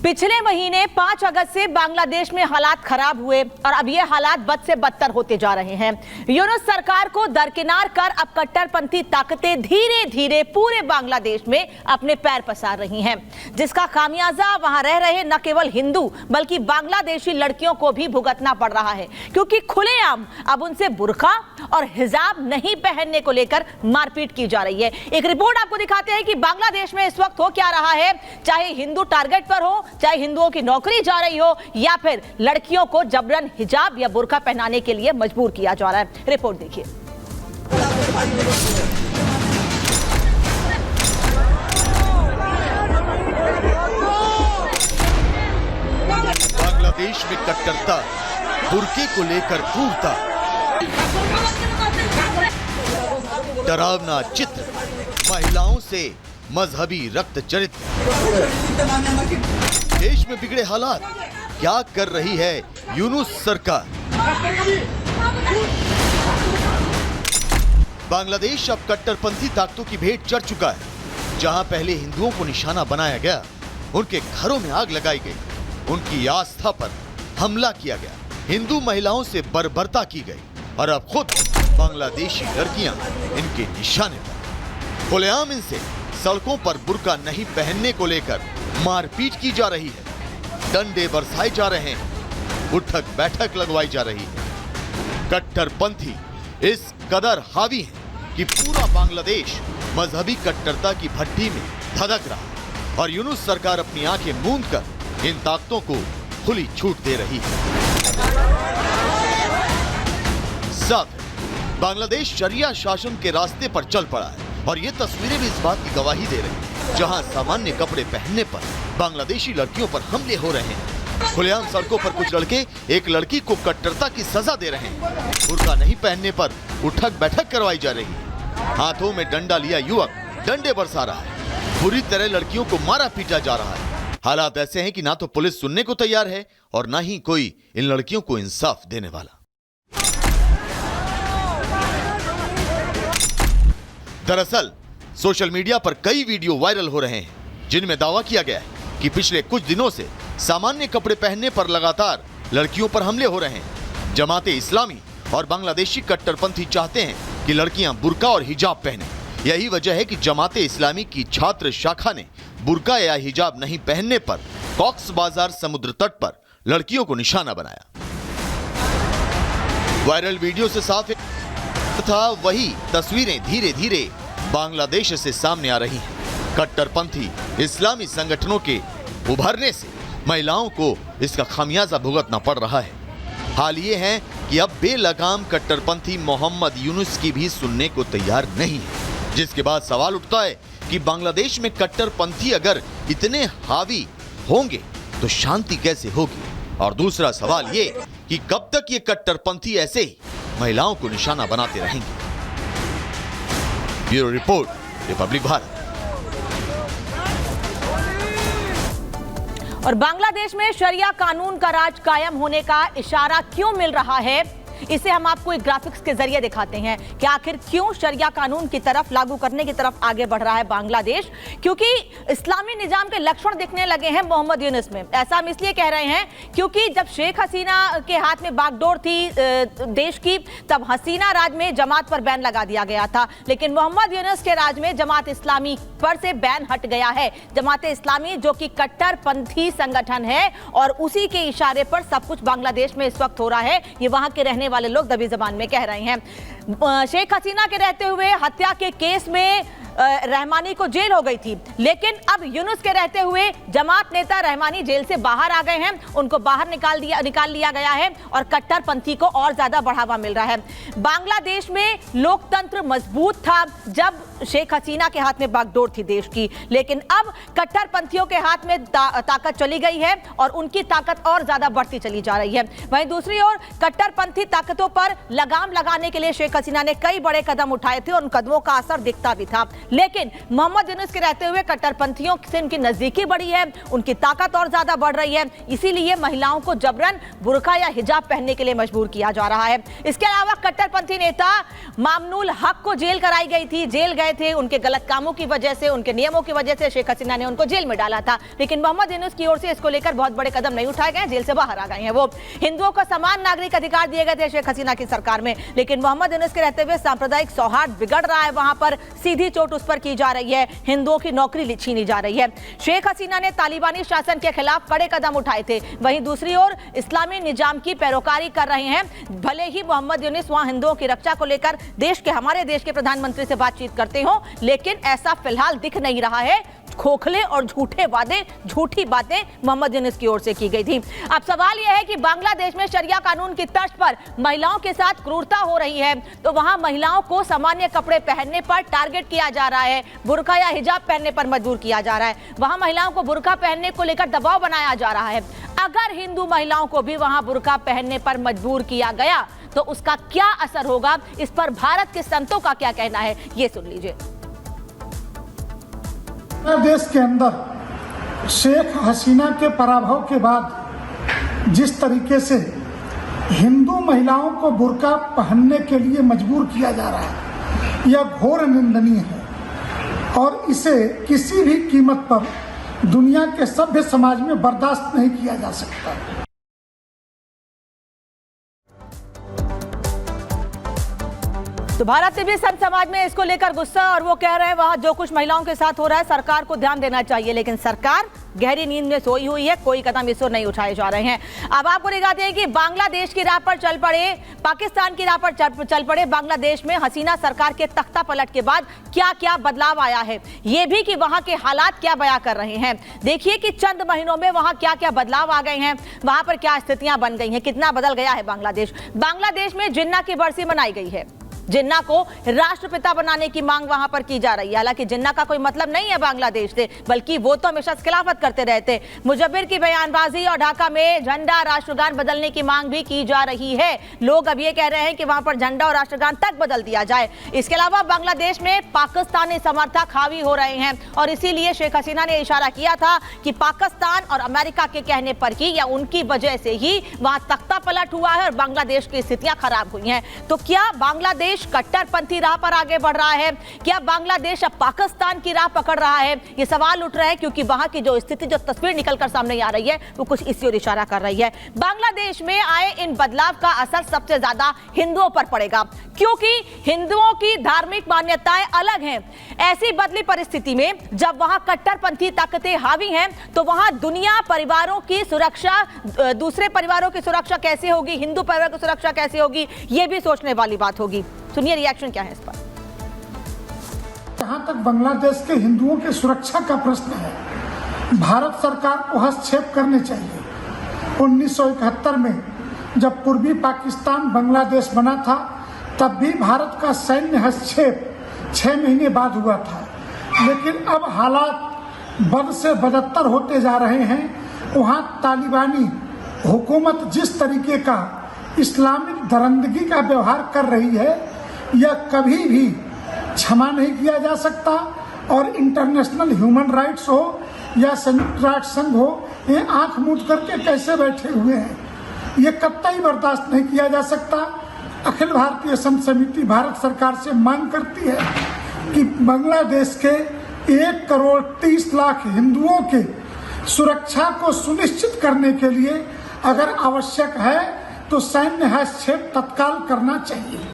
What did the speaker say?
पिछले महीने 5 अगस्त से बांग्लादेश में हालात खराब हुए और अब ये हालात बद से बदतर होते जा रहे हैं। यूनुस सरकार को दरकिनार कर अब कट्टरपंथी ताकतें धीरे धीरे पूरे बांग्लादेश में अपने पैर पसार रही हैं, जिसका खामियाजा वहां रह रहे न केवल हिंदू बल्कि बांग्लादेशी लड़कियों को भी भुगतना पड़ रहा है, क्योंकि खुलेआम अब उनसे बुर्का और हिजाब नहीं पहनने को लेकर मारपीट की जा रही है। एक रिपोर्ट आपको दिखाते हैं कि बांग्लादेश में इस वक्त हो क्या रहा है, चाहे हिंदू टारगेट पर हो, चाहे हिंदुओं की नौकरी जा रही हो या फिर लड़कियों को जबरन हिजाब या बुर्का पहनाने के लिए मजबूर किया जा रहा है। रिपोर्ट देखिए। बांग्लादेश में कट्टरता, बुर्के को लेकर क्रूरता, डरावना चित्र, महिलाओं से मजहबी रक्त चरित्र, देश में बिगड़े हालात, क्या कर रही है यूनुस सरकार। बांग्लादेश अब कट्टरपंथी ताकतों की भेंट चढ़ चुका है। जहां पहले हिंदुओं को निशाना बनाया गया, उनके घरों में आग लगाई गई, उनकी आस्था पर हमला किया गया, हिंदू महिलाओं से बर्बरता की गई और अब खुद बांग्लादेशी लड़कियां इनके निशाने पर। खुलेआम इनसे सड़कों पर बुर्का नहीं पहनने को लेकर मारपीट की जा रही है, डंडे बरसाए जा रहे हैं, उठक बैठक लगवाई जा रही है। कट्टरपंथी इस कदर हावी है कि पूरा बांग्लादेश मजहबी कट्टरता की भट्टी में धधक रहा और यूनुस सरकार अपनी आंखें मूंद कर इन ताकतों को खुली छूट दे रही है। साथ बांग्लादेश शरिया शासन के रास्ते पर चल पड़ा है और ये तस्वीरें भी इस बात की गवाही दे रही हैं, जहां सामान्य कपड़े पहनने पर बांग्लादेशी लड़कियों पर हमले हो रहे हैं। खुलेआम सड़कों पर कुछ लड़के एक लड़की को कट्टरता की सजा दे रहे हैं, बुर्का नहीं पहनने पर उठक बैठक करवाई जा रही है। हाथों में डंडा लिया युवक डंडे बरसा रहा है, बुरी तरह लड़कियों को मारा पीटा जा रहा है। हालात ऐसे हैं कि ना तो पुलिस सुनने को तैयार है और ना ही कोई इन लड़कियों को इंसाफ देने वाला। दरअसल सोशल मीडिया पर कई वीडियो वायरल हो रहे हैं, जिनमें दावा किया गया है कि पिछले कुछ दिनों से सामान्य कपड़े पहनने पर लगातार लड़कियों पर हमले हो रहे हैं। जमाते इस्लामी और बांग्लादेशी कट्टरपंथी चाहते हैं कि लड़कियां बुर्का और हिजाब पहने। यही वजह है कि जमाते इस्लामी की छात्र शाखा ने बुर्का या हिजाब नहीं पहनने पर कॉक्स बाजार समुद्र तट पर लड़कियों को निशाना बनाया। वायरल वीडियो से साफ तथा वही तस्वीरें धीरे धीरे बांग्लादेश से सामने आ रही हैं। कट्टरपंथी इस्लामी संगठनों के उभरने से महिलाओं को इसका खामियाजा भुगतना पड़ रहा है। हाल ये है कि अब बेलगाम कट्टरपंथी मोहम्मद यूनुस की भी सुनने को तैयार नहीं है, जिसके बाद सवाल उठता है कि बांग्लादेश में कट्टरपंथी अगर इतने हावी होंगे तो शांति कैसे होगी। और दूसरा सवाल ये कि कब तक ये कट्टरपंथी ऐसे ही महिलाओं को निशाना बनाते रहेंगे। Bureau report, Republic Bharat. और बांग्लादेश में शरिया कानून का राज कायम होने का इशारा क्यों मिल रहा है, इसे हम आपको एक ग्राफिक्स के जरिए दिखाते हैं कि आखिर क्यों शरिया कानून की तरफ लागू करने की तरफ आगे बढ़ रहा है बांग्लादेश। क्योंकि इस्लामी निजाम के लक्षण दिखने लगे हैं मोहम्मद यूनुस में। ऐसा हम इसलिए कह रहे हैं क्योंकि जब शेख हसीना के हाथ में बागडोर थी देश की, तब हसीना राज में जमात पर बैन लगा दिया गया था, लेकिन मोहम्मद यूनुस के राज में जमात इस्लामी पर से बैन हट गया है। जमात इस्लामी जो कि कट्टरपंथी संगठन है और उसी के इशारे पर सब कुछ बांग्लादेश में इस वक्त हो रहा है, ये वहां के रहने वाले लोग दबी जबान में कह रहे हैं। शेख हसीना के रहते हुए हत्या के केस में रहमानी को जेल हो गई थी, लेकिन अब यूनुस के रहते हुए जमात नेता रहमानी जेल से बाहर आ गए हैं, उनको बाहर निकाल लिया गया है और कट्टरपंथी को और ज्यादा बढ़ावा मिल रहा है। बांग्लादेश में लोकतंत्र मजबूत था जब शेख हसीना के हाथ में बागडोर थी देश की, लेकिन अब कट्टरपंथियों के हाथ में ताकत चली गई है और उनकी ताकत और ज्यादा बढ़ती चली जा रही है। वहीं दूसरी ओर कट्टरपंथी ताकतों पर लगाम लगाने के लिए शेख शेख हसीना ने कई बड़े कदम उठाए थे और उन कदमों का असर दिखता भी था, लेकिन मोहम्मद यूनुस के रहते हुए कट्टरपंथियों से उनकी नजदीकी बढ़ी है, उनकी ताकत और ज्यादा बढ़ रही है। इसीलिए महिलाओं को जबरन बुर्का या हिजाब पहनने के लिए मजबूर किया जा रहा है। इसके अलावा कट्टरपंथी नेता मामनूल हक को जेल कराई गई थी, जेल गए थे, उनके गलत कामों की वजह से, उनके नियमों की वजह से शेख हसीना ने उनको जेल में डाला था, लेकिन मोहम्मद यूनुस की ओर से इसको लेकर बहुत बड़े कदम नहीं उठाए गए, जेल से बाहर आ गए हैं। वो हिंदुओं को समान नागरिक अधिकार दिए गए थे शेख हसीना की सरकार में, लेकिन मोहम्मद यूनुस के रहते हुए सांप्रदायिक सौहार्द बिगड़ रहा है, वहां पर सीधी चोट उस पर की जा रही है, हिंदुओं की नौकरी छीनी जा रही है। शेख हसीना ने तालिबानी शासन के खिलाफ कड़े कदम उठाए थे, वहीं दूसरी ओर इस्लामी निजाम की पैरोकारी कर रहे हैं। भले ही मोहम्मद यूनुस वहां हिंदुओं की रक्षा को लेकर हमारे देश के प्रधानमंत्री से बातचीत करते हो, लेकिन ऐसा फिलहाल दिख नहीं रहा है। खोखले और झूठे वादे, झूठी बातें मोहम्मद यूनुस की ओर से की गई थी। अब सवाल यह है कि बांग्लादेश में शरिया कानून की तर्ज पर महिलाओं के साथ क्रूरता हो रही है, तो वहां महिलाओं को सामान्य कपड़े पहनने पर टारगेट किया जा रहा है, बुर्का या हिजाब पहनने पर मजबूर किया जा रहा है, वहां महिलाओं को बुर्का पहनने को लेकर दबाव बनाया जा रहा है। अगर हिंदू महिलाओं को भी वहां बुर्का पहनने पर मजबूर किया गया तो उसका क्या असर होगा, इस पर भारत के संतों का क्या कहना है, ये सुन लीजिए। देश के अंदर शेख हसीना के पराभव के बाद जिस तरीके से हिंदू महिलाओं को बुर्का पहनने के लिए मजबूर किया जा रहा है, यह घोर निंदनीय है और इसे किसी भी कीमत पर दुनिया के सभ्य समाज में बर्दाश्त नहीं किया जा सकता। तो भारत से भी संत समाज में इसको लेकर गुस्सा, और वो कह रहे हैं वहां जो कुछ महिलाओं के साथ हो रहा है सरकार को ध्यान देना चाहिए, लेकिन सरकार गहरी नींद में सोई हुई है, कोई कदम इस ओर नहीं उठाए जा रहे हैं। अब आपको दिखाते हैं कि बांग्लादेश की राह पर चल पड़े, पाकिस्तान की राह पर चल पड़े बांग्लादेश में हसीना सरकार के तख्ता पलट के बाद क्या क्या बदलाव आया है, ये भी कि वहां के हालात क्या बयां कर रहे हैं। देखिए कि चंद महीनों में वहां क्या क्या बदलाव आ गए हैं, वहां पर क्या स्थितियां बन गई हैं, कितना बदल गया है बांग्लादेश। बांग्लादेश में जिन्ना की बरसी मनाई गई है, जिन्ना को राष्ट्रपिता बनाने की मांग वहां पर की जा रही है। हालांकि जिन्ना का कोई मतलब नहीं है बांग्लादेश से, बल्कि वो तो हमेशा खिलाफत करते रहते। मुजब्बिर की बयानबाजी और ढाका में झंडा राष्ट्रगान बदलने की मांग भी की जा रही है। लोग अब ये कह रहे हैं कि वहां पर झंडा और राष्ट्रगान तक बदल दिया जाए। इसके अलावा बांग्लादेश में पाकिस्तानी समर्थक हावी हो रहे हैं और इसीलिए शेख हसीना ने इशारा किया था कि पाकिस्तान और अमेरिका के कहने पर ही या उनकी वजह से ही वहां तख्ता पलट हुआ है और बांग्लादेश की स्थितियां खराब हुई हैं। तो क्या बांग्लादेश कट्टरपंथी राह पर आगे बढ़ रहा है? क्या बांग्लादेश अब पाकिस्तान की राह पकड़ रहा है? ये सवाल उठ रहा है क्योंकि वहां की जो स्थिति, जो तस्वीर निकलकर सामने आ रही है वो कुछ इसी ओर इशारा कर रही है। बांग्लादेश में आए इन बदलाव का असर सबसे ज्यादा हिंदुओं पर पड़ेगा, क्योंकि हिंदुओं की धार्मिक मान्यताएं अलग हैं। ऐसी बदली परिस्थिति में जब वहां कट्टरपंथी ताकतें हावी हैं, तो वहां दुनिया परिवारों की सुरक्षा, दूसरे परिवारों की सुरक्षा कैसे होगी, हिंदू परिवार की सुरक्षा कैसे होगी, यह भी सोचने वाली बात होगी। सुनिए रिएक्शन क्या है इस पर। जहां तक बांग्लादेश के हिंदुओं की सुरक्षा का प्रश्न है, भारत सरकार को हस्तक्षेप करने चाहिए। 1971 में जब पूर्वी पाकिस्तान बांग्लादेश बना था, तब भी भारत का सैन्य हस्तक्षेप 6 महीने बाद हुआ था, लेकिन अब हालात बद से बदतर होते जा रहे हैं। वहां तालिबानी हुकूमत जिस तरीके का इस्लामिक दरंदगी का व्यवहार कर रही है, यह कभी भी क्षमा नहीं किया जा सकता और इंटरनेशनल ह्यूमन राइट्स हो या संयुक्त राष्ट्र संघ हो, ये आंख मूंद करके कैसे बैठे हुए हैं, ये कतई बर्दाश्त नहीं किया जा सकता। अखिल भारतीय संत समिति भारत सरकार से मांग करती है कि बांग्लादेश के 1,30,00,000 हिंदुओं के सुरक्षा को सुनिश्चित करने के लिए अगर आवश्यक है तो सैन्य हस्तक्षेप तत्काल करना चाहिए।